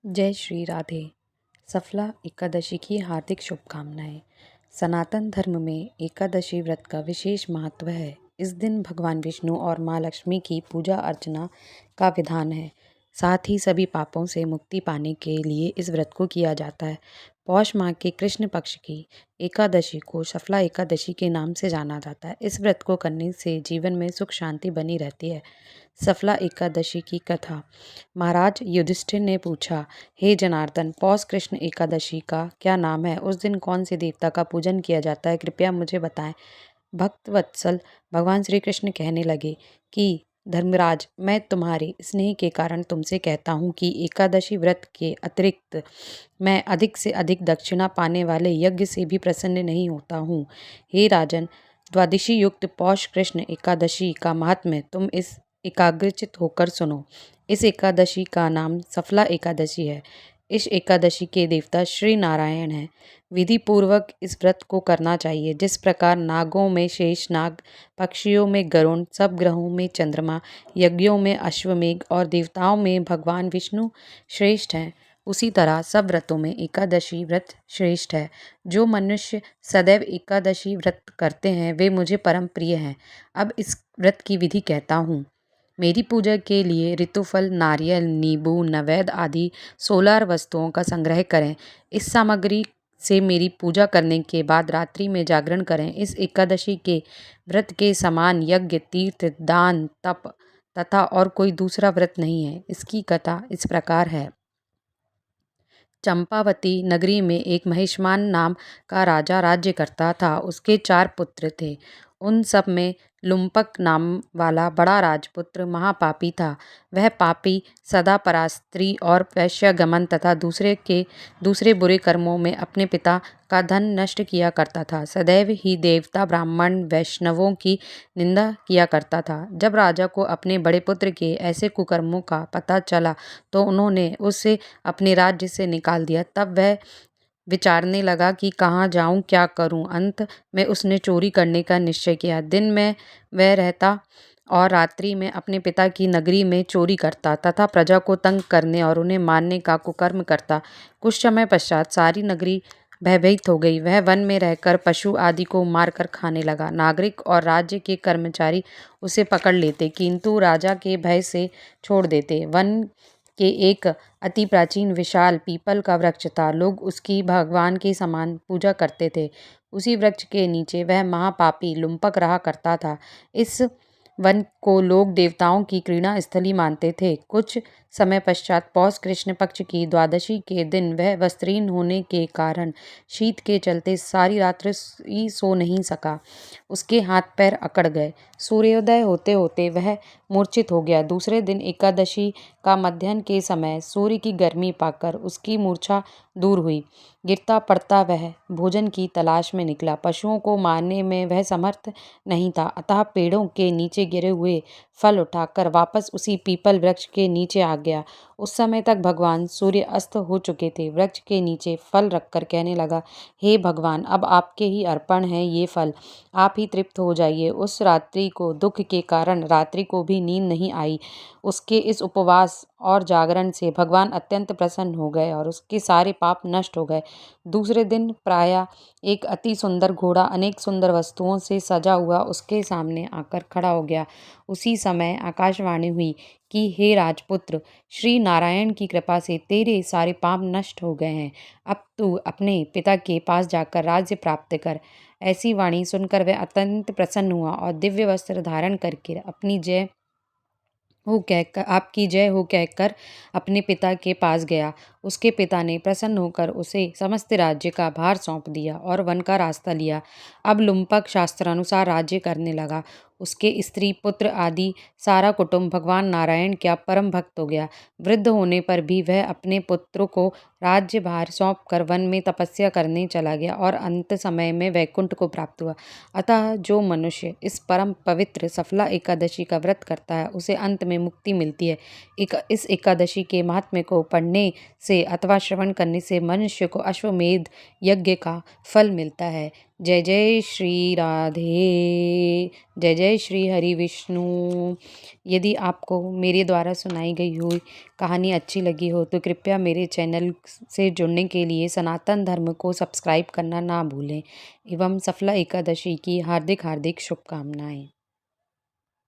जय श्री राधे। सफला एकादशी की हार्दिक शुभकामनाएं। सनातन धर्म में एकादशी व्रत का विशेष महत्व है। इस दिन भगवान विष्णु और माँ लक्ष्मी की पूजा अर्चना का विधान है। साथ ही सभी पापों से मुक्ति पाने के लिए इस व्रत को किया जाता है। पौष माह के कृष्ण पक्ष की एकादशी को सफला एकादशी के नाम से जाना जाता है। इस व्रत को करने से जीवन में सुख शांति बनी रहती है। सफला एकादशी की कथा। महाराज युधिष्ठिर ने पूछा, हे जनार्दन, पौष कृष्ण एकादशी का क्या नाम है? उस दिन कौन से देवता का पूजन किया जाता है? कृपया मुझे बताएं। भक्त वत्सल भगवान श्री कृष्ण कहने लगे कि धर्मराज, मैं तुम्हारे स्नेह के कारण तुमसे कहता हूँ कि एकादशी व्रत के अतिरिक्त मैं अधिक से अधिक दक्षिणा पाने वाले यज्ञ से भी प्रसन्न नहीं होता हूँ। हे राजन, द्वादशी युक्त पौष कृष्ण एकादशी का महात्म्य तुम इस एकाग्रचित होकर सुनो। इस एकादशी का नाम सफला एकादशी है। इस एकादशी के देवता श्री नारायण हैं। विधि पूर्वक इस व्रत को करना चाहिए। जिस प्रकार नागों में शेष नाग, पक्षियों में गरुण, सब ग्रहों में चंद्रमा, यज्ञों में अश्वमेघ और देवताओं में भगवान विष्णु श्रेष्ठ हैं, उसी तरह सब व्रतों में एकादशी व्रत श्रेष्ठ है। जो मनुष्य सदैव एकादशी व्रत करते हैं वे मुझे परम प्रिय हैं। अब इस व्रत की विधि कहता हूँ। मेरी पूजा के लिए ऋतुफल, नारियल, नींबू, नैवेद्य आदि 16 वस्तुओं का संग्रह करें। इस सामग्री से मेरी पूजा करने के बाद रात्रि में जागरण करें। इस एकादशी के व्रत के समान यज्ञ, तीर्थ, दान, तप तथा और कोई दूसरा व्रत नहीं है। इसकी कथा इस प्रकार है। चंपावती नगरी में एक महिष्मान नाम का राजा राज्य करता था। उसके 4 पुत्र थे। उन सब में लुम्पक नाम वाला बड़ा राजपुत्र महापापी था। वह पापी सदा परास्त्री और वैश्यगमन तथा दूसरे बुरे कर्मों में अपने पिता का धन नष्ट किया करता था। सदैव ही देवता, ब्राह्मण, वैष्णवों की निंदा किया करता था। जब राजा को अपने बड़े पुत्र के ऐसे कुकर्मों का पता चला तो उन्होंने उसे अपने राज्य से निकाल दिया। तब वह विचारने लगा कि कहाँ जाऊं, क्या करूं। अंत में उसने चोरी करने का निश्चय किया। दिन में वह रहता और रात्रि में अपने पिता की नगरी में चोरी करता तथा प्रजा को तंग करने और उन्हें मारने का कुकर्म करता। कुछ समय पश्चात सारी नगरी भयभीत हो गई। वह वन में रहकर पशु आदि को मारकर खाने लगा। नागरिक और राज्य के कर्मचारी उसे पकड़ लेते किंतु राजा के भय से छोड़ देते। वन के एक अति प्राचीन विशाल पीपल का वृक्ष था। लोग उसकी भगवान के समान पूजा करते थे। उसी वृक्ष के नीचे वह महापापी लुम्पक रहा करता था। इस वन को लोग देवताओं की क्रीड़ा स्थली मानते थे। कुछ समय पश्चात पौष कृष्ण पक्ष की द्वादशी के दिन वह वस्त्रहीन होने के कारण शीत के चलते सारी रात्रि सो नहीं सका। उसके हाथ पैर अकड़ गए। सूर्योदय होते होते वह मूर्छित हो गया। दूसरे दिन एकादशी का मध्याह्न के समय सूर्य की गर्मी पाकर उसकी मूर्छा दूर हुई। गिरता पड़ता वह भोजन की तलाश में निकला। पशुओं को मारने में वह समर्थ नहीं था, अतः पेड़ों के नीचे गिरे हुए फल उठाकर वापस उसी पीपल वृक्ष के नीचे आ गया। उस समय तक भगवान सूर्य अस्त हो चुके थे। वृक्ष के नीचे फल रखकर कहने लगा, हे भगवान, अब आपके ही अर्पण है ये फल, आप ही तृप्त हो जाइए। उस रात्रि को दुख के कारण रात्रि को भी नींद नहीं आई। उसके इस उपवास और जागरण से भगवान अत्यंत प्रसन्न हो गए और उसके सारे पाप नष्ट हो गए। दूसरे दिन प्रायः एक अति सुंदर घोड़ा अनेक सुंदर वस्तुओं से सजा हुआ उसके सामने आकर खड़ा हो गया। उसी समय आकाशवाणी हुई कि हे राजपुत्र, श्री नारायण की कृपा से तेरे सारे पाप नष्ट हो गए हैं। अब तू अपने पिता के पास जाकर राज्य प्राप्त कर। ऐसी वाणी सुनकर वह अत्यंत प्रसन्न हुआ और दिव्य वस्त्र धारण करके आपकी जय हो कहकर अपने पिता के पास गया। उसके पिता ने प्रसन्न होकर उसे समस्त राज्य का भार सौंप दिया और वन का रास्ता लिया। अब लुम्पक शास्त्रानुसार राज्य करने लगा। उसके स्त्री, पुत्र आदि सारा कुटुंब भगवान नारायण का परम भक्त हो गया। वृद्ध होने पर भी वह अपने पुत्रों को राज्य भार सौंप कर वन में तपस्या करने चला गया और अंत समय में वैकुंठ को प्राप्त हुआ। अतः जो मनुष्य इस परम पवित्र सफला एकादशी का व्रत करता है उसे अंत में मुक्ति मिलती है। इस एकादशी के महात्म्य को पढ़ने से अथवा श्रवण करने से मनुष्य को अश्वमेध यज्ञ का फल मिलता है। जय जय श्री राधे। जय जय श्री हरि विष्णु। यदि आपको मेरे द्वारा सुनाई गई हुई कहानी अच्छी लगी हो तो कृपया मेरे चैनल से जुड़ने के लिए सनातन धर्म को सब्सक्राइब करना ना भूलें एवं सफला एकादशी की हार्दिक हार्दिक शुभकामनाएं।